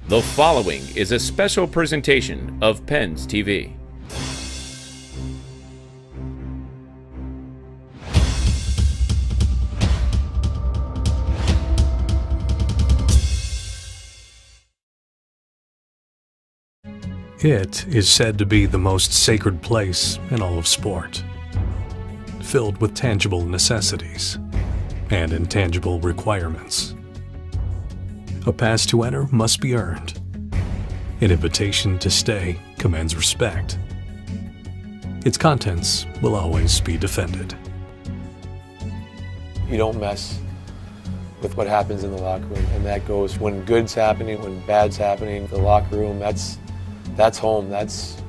The following is a special presentation of Pens TV. It is said to be the most sacred place in all of sport, filled with tangible necessities and intangible requirements. A pass to enter must be earned. An invitation to stay commands respect. Its contents will always be defended. You don't mess with what happens in the locker room, and that goes when good's happening, when bad's happening. The locker room, that's home, that's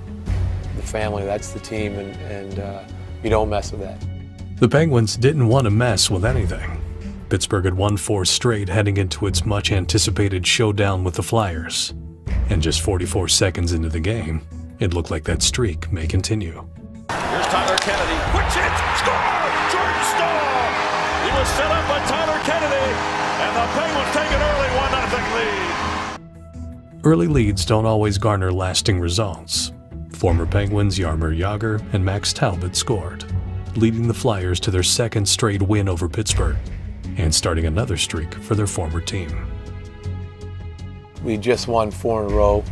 the family, that's the team, and you don't mess with that. The Penguins didn't want to mess with anything. Pittsburgh had won 4 straight heading into its much-anticipated showdown with the Flyers. And just 44 seconds into the game, it looked like that streak may continue. Here's Tyler Kennedy, quick shot, score! Jordan Staal! He was set up by Tyler Kennedy, and the Penguins take an early 1-0 lead. Early leads don't always garner lasting results. Former Penguins Jaromir Jagr and Max Talbot scored, leading the Flyers to their 2nd straight win over Pittsburgh, and starting another streak for their former team. We just won 4 in a row.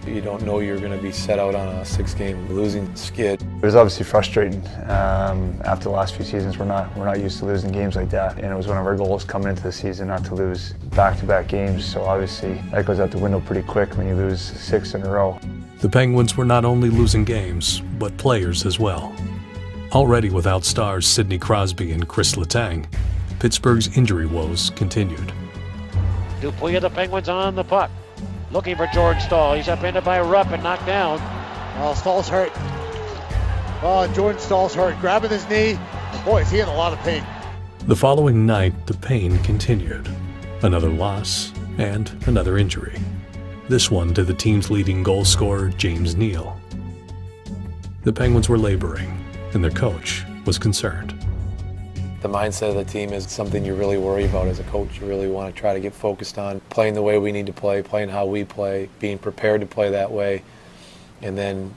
You don't know you're going to be set out on a 6-game losing skid. It was obviously frustrating. After the last few seasons, we're not used to losing games like that, and it was one of our goals coming into the season not to lose back-to-back games. So obviously that goes out the window pretty quick when you lose 6 in a row. The Penguins were not only losing games, but players as well. Already without stars Sidney Crosby and Chris Letang, Pittsburgh's injury woes continued. Dupuis of the Penguins on the puck, looking for Jordan Staal. He's upended by Rupp and knocked down. Oh, Stahl's hurt. Oh, Jordan Stahl's hurt. Grabbing his knee. Boy, is he in a lot of pain. The following night, the pain continued. Another loss and another injury. This one to the team's leading goal scorer, James Neal. The Penguins were laboring, and their coach was concerned. The mindset of the team is something you really worry about as a coach. You really want to try to get focused on playing the way we need to play, playing how we play, being prepared to play that way, and then,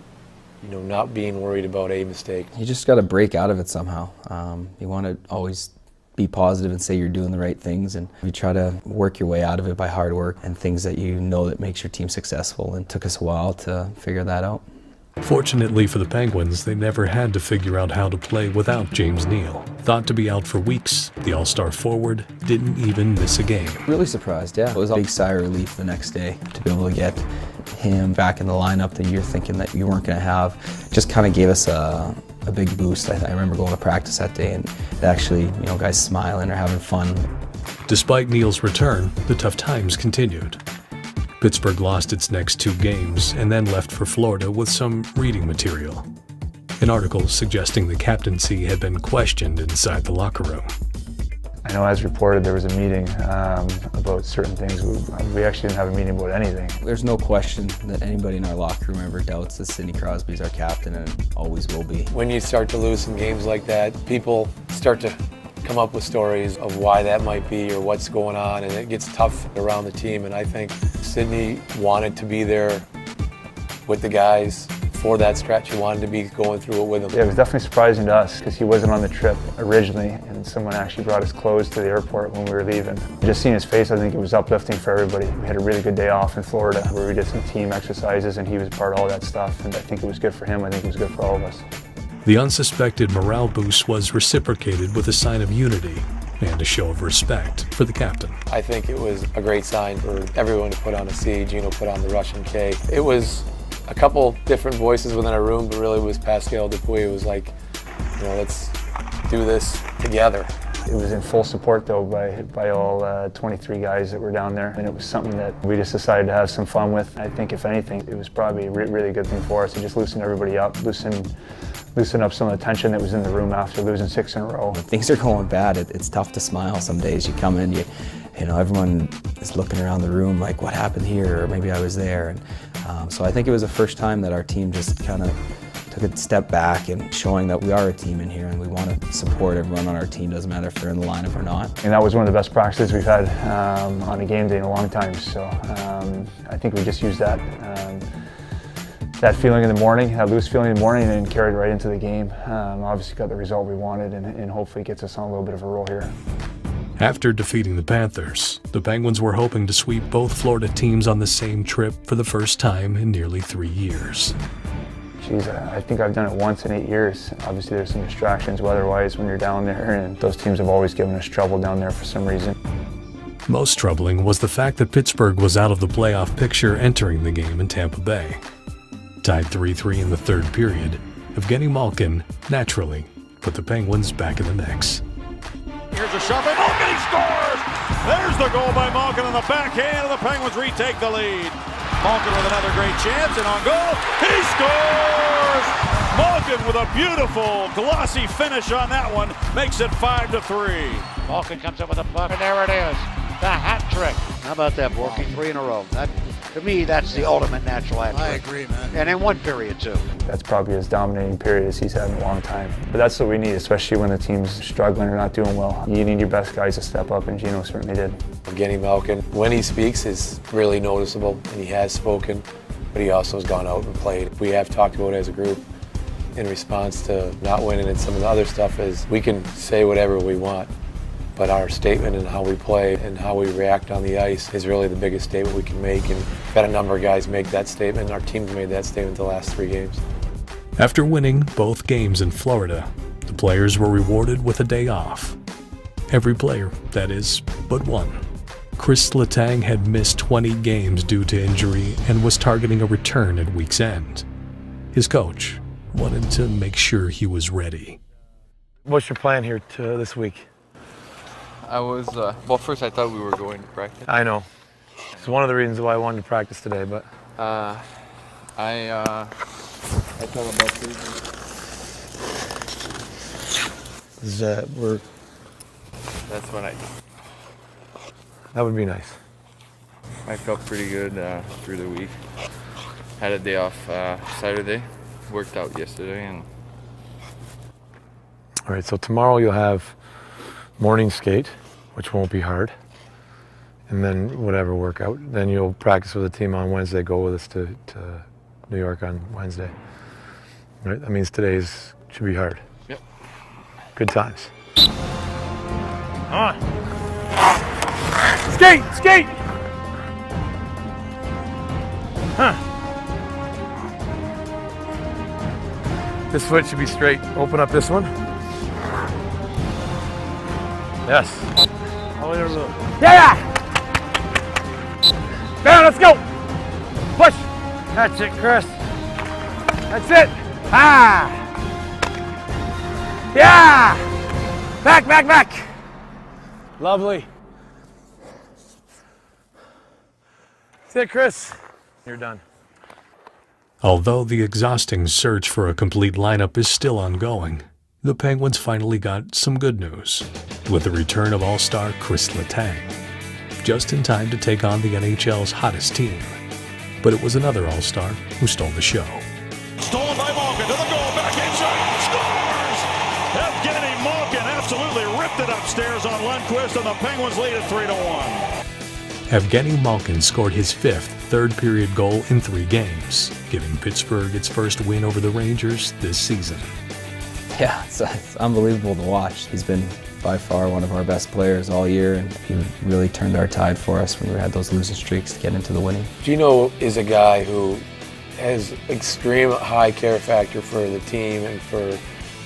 not being worried about a mistake. You just got to break out of it somehow. You want to always be positive and say you're doing the right things, and you try to work your way out of it by hard work and things that you know that makes your team successful, and it took us a while to figure that out. Fortunately for the Penguins, they never had to figure out how to play without James Neal. Thought to be out for weeks, the all-star forward didn't even miss a game. Really surprised, yeah. It was a big sigh of relief the next day to be able to get him back in the lineup that you're thinking that you weren't going to have. Just kind of gave us a big boost. I remember going to practice that day and actually, guys smiling or having fun. Despite Neal's return, the tough times continued. Pittsburgh lost its next 2 games and then left for Florida with some reading material. An article suggesting the captaincy had been questioned inside the locker room. I know as reported there was a meeting about certain things. We actually didn't have a meeting about anything. There's no question that anybody in our locker room ever doubts that Sidney Crosby's our captain and always will be. When you start to lose some games like that, people start to come up with stories of why that might be or what's going on, and it gets tough around the team. And I think Sidney wanted to be there with the guys for that stretch. He wanted to be going through it with them. Yeah, it was definitely surprising to us because he wasn't on the trip originally, and someone actually brought his clothes to the airport when we were leaving. Just seeing his face, I think it was uplifting for everybody. We had a really good day off in Florida where we did some team exercises, and he was part of all that stuff, and I think it was good for him. I think it was good for all of us. The unsuspected morale boost was reciprocated with a sign of unity and a show of respect for the captain. I think it was a great sign for everyone to put on a C. Gino put on the Russian K. It was a couple different voices within our room, but really it was Pascal Dupuis. It was like, let's do this together. It was in full support though by all 23 guys that were down there, and it was something that we just decided to have some fun with. I think if anything, it was probably a really good thing for us. It just loosened everybody up, loosen up some of the tension that was in the room after losing 6 in a row. When things are going bad, it's tough to smile some days. You come in, everyone is looking around the room like, what happened here? Or maybe I was there. And so I think it was the first time that our team just kind of took a step back and showing that we are a team in here and we want to support everyone on our team, doesn't matter if they're in the lineup or not. And that was one of the best practices we've had on a game day in a long time. So I think we just used that feeling in the morning, that loose feeling in the morning, and carried right into the game. Obviously got the result we wanted, and hopefully gets us on a little bit of a roll here. After defeating the Panthers, the Penguins were hoping to sweep both Florida teams on the same trip for the first time in nearly 3 years. Geez, I think I've done it once in 8 years. Obviously there's some distractions weather-wise when you're down there, and those teams have always given us trouble down there for some reason. Most troubling was the fact that Pittsburgh was out of the playoff picture entering the game in Tampa Bay. Tied 3-3 in the third period, Evgeny Malkin naturally put the Penguins back in the mix. Here's a shot by Malkin, he scores! There's the goal by Malkin on the backhand, and the Penguins retake the lead. Malkin with another great chance, and on goal, he scores! Malkin with a beautiful, glossy finish on that one, makes it 5-3. Malkin comes up with a puck, and there it is. The hat trick. How about that, Borky? 3 in a row. That, to me, that's the ultimate natural hat trick. I agree, man. And in one period, too. That's probably as dominating period as he's had in a long time. But that's what we need, especially when the team's struggling or not doing well. You need your best guys to step up, and Gino certainly did. Evgeny Malkin, when he speaks, is really noticeable, and he has spoken, but he also has gone out and played. We have talked about it as a group in response to not winning, and some of the other stuff is we can say whatever we want, but our statement and how we play and how we react on the ice is really the biggest statement we can make, and we've had a number of guys make that statement. Our team's made that statement the last 3 games. After winning both games in Florida, the players were rewarded with a day off. Every player, that is, but one. Chris Letang had missed 20 games due to injury and was targeting a return at week's end. His coach wanted to make sure he was ready. What's your plan here this week? I was, well, first I thought we were going to practice. I know. It's one of the reasons why I wanted to practice today, but... I thought about it. That's what I... That would be nice. I felt pretty good through the week. Had a day off Saturday. Worked out yesterday, and... All right, so tomorrow you'll have morning skate, which won't be hard, and then whatever workout. Then you'll practice with the team on Wednesday, go with us to New York on Wednesday. All right, that means today's should be hard. Yep. Good times. On. Skate, skate! Huh. This foot should be straight. Open up this one. Yes. Yeah! Down, let's go! Push! That's it, Chris. That's it! Ah! Yeah! Back, back, back! Lovely. That's it, Chris. You're done. Although the exhausting search for a complete lineup is still ongoing, the Penguins finally got some good news with the return of All-Star Chris Letang, just in time to take on the NHL's hottest team. But it was another All-Star who stole the show. Stolen by Malkin to the goal, back inside, scores! Evgeny Malkin absolutely ripped it upstairs on Lundqvist, and the Penguins lead at 3-1. Evgeny Malkin scored his 5th third-period goal in 3 games, giving Pittsburgh its first win over the Rangers this season. Yeah, it's unbelievable to watch. He's been by far one of our best players all year, and he really turned our tide for us when we had those losing streaks to get into the winning. Gino is a guy who has extreme high care factor for the team and for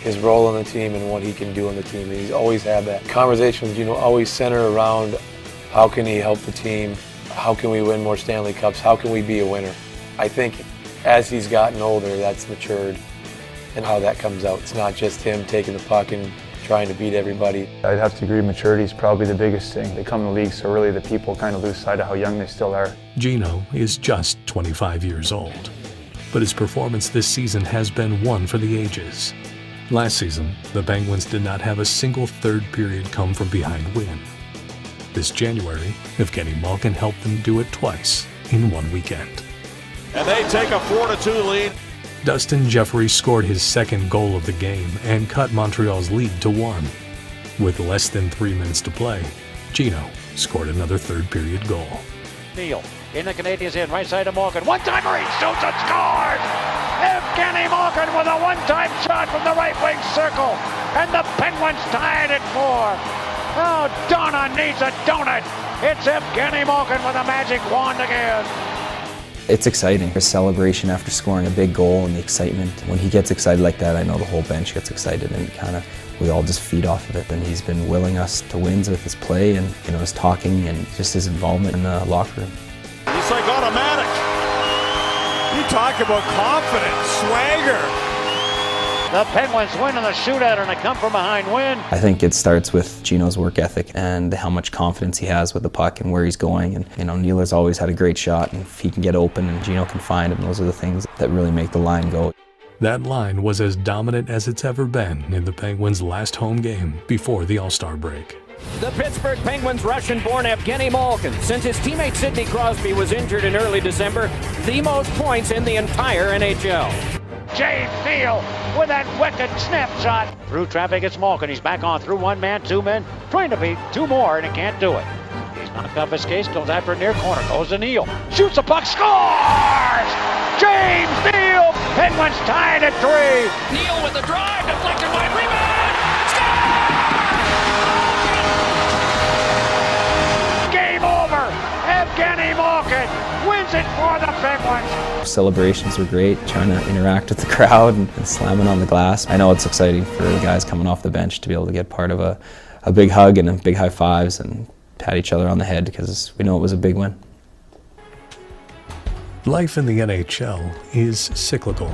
his role on the team and what he can do on the team. And he's always had that conversation with Gino, always center around how can he help the team, how can we win more Stanley Cups, how can we be a winner. I think as he's gotten older, that's matured and how that comes out. It's not just him taking the puck and trying to beat everybody. I'd have to agree, maturity is probably the biggest thing. They come in the league so early that people kind of lose sight of how young they still are. Gino is just 25 years old, but his performance this season has been one for the ages. Last season, the Penguins did not have a single third-period come-from-behind win. This January, Evgeny Malkin helped them do it twice in one weekend. And they take a 4-2 lead. Dustin Jeffrey scored his second goal of the game and cut Montreal's lead to 1. With less than 3 minutes to play, Gino scored another third-period goal. Neal in the Canadiens' end, right side to Malkin. One-timer, he shoots and scores! Evgeny Malkin with a one-time shot from the right wing circle. And the Penguins tied at 4. Oh, Donna needs a donut. It's Evgeny Malkin with a magic wand again. It's exciting. The celebration after scoring a big goal and the excitement. When he gets excited like that, I know the whole bench gets excited, and we all just feed off of it. And he's been willing us to wins with his play and his talking and just his involvement in the locker room. It's like automatic. You talk about confidence, swagger. The Penguins win in the shootout and a come-from-behind win. I think it starts with Gino's work ethic and how much confidence he has with the puck and where he's going. And Neeler's always had a great shot, and if he can get open and Gino can find him, those are the things that really make the line go. That line was as dominant as it's ever been in the Penguins' last home game before the All-Star break. The Pittsburgh Penguins' Russian-born Evgeny Malkin, since his teammate Sidney Crosby was injured in early December, the most points in the entire NHL. James Neal with that wicked snapshot. Through traffic, it's Malkin. He's back on through 1 man, 2 men. Trying to beat 2 more, and he can't do it. He's knocked off his case, goes after a near corner. Goes to Neal. Shoots the puck, scores! James Neal! Penguins tied at 3. Neal with the drive, deflected wide, rebound! Game over! Evgeny Malkin wins it for the Penguins. Celebrations were great, trying to interact with the crowd and slamming on the glass. I know it's exciting for the guys coming off the bench to be able to get part of a big hug and a big high fives and pat each other on the head because we know it was a big win. Life in the NHL is cyclical.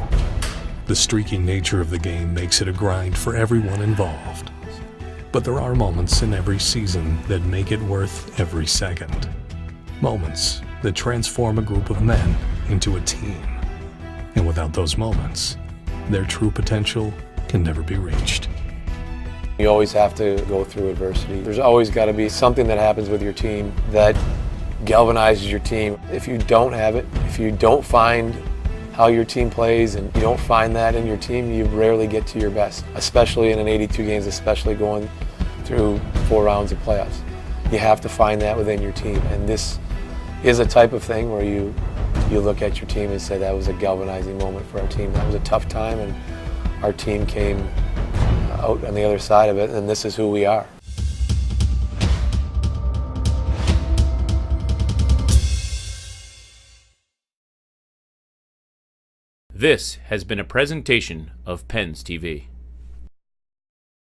The streaky nature of the game makes it a grind for everyone involved. But there are moments in every season that make it worth every second. Moments that transform a group of men into a team. And without those moments, their true potential can never be reached. You always have to go through adversity. There's always got to be something that happens with your team that galvanizes your team. If you don't have it, if you don't find how your team plays and you don't find that in your team, you rarely get to your best, especially in an 82 games, especially going through 4 rounds of playoffs. You have to find that within your team, and this is a type of thing where you look at your team and say that was a galvanizing moment for our team. That was a tough time, and our team came out on the other side of it, and this is who we are. This has been a presentation of Pens TV.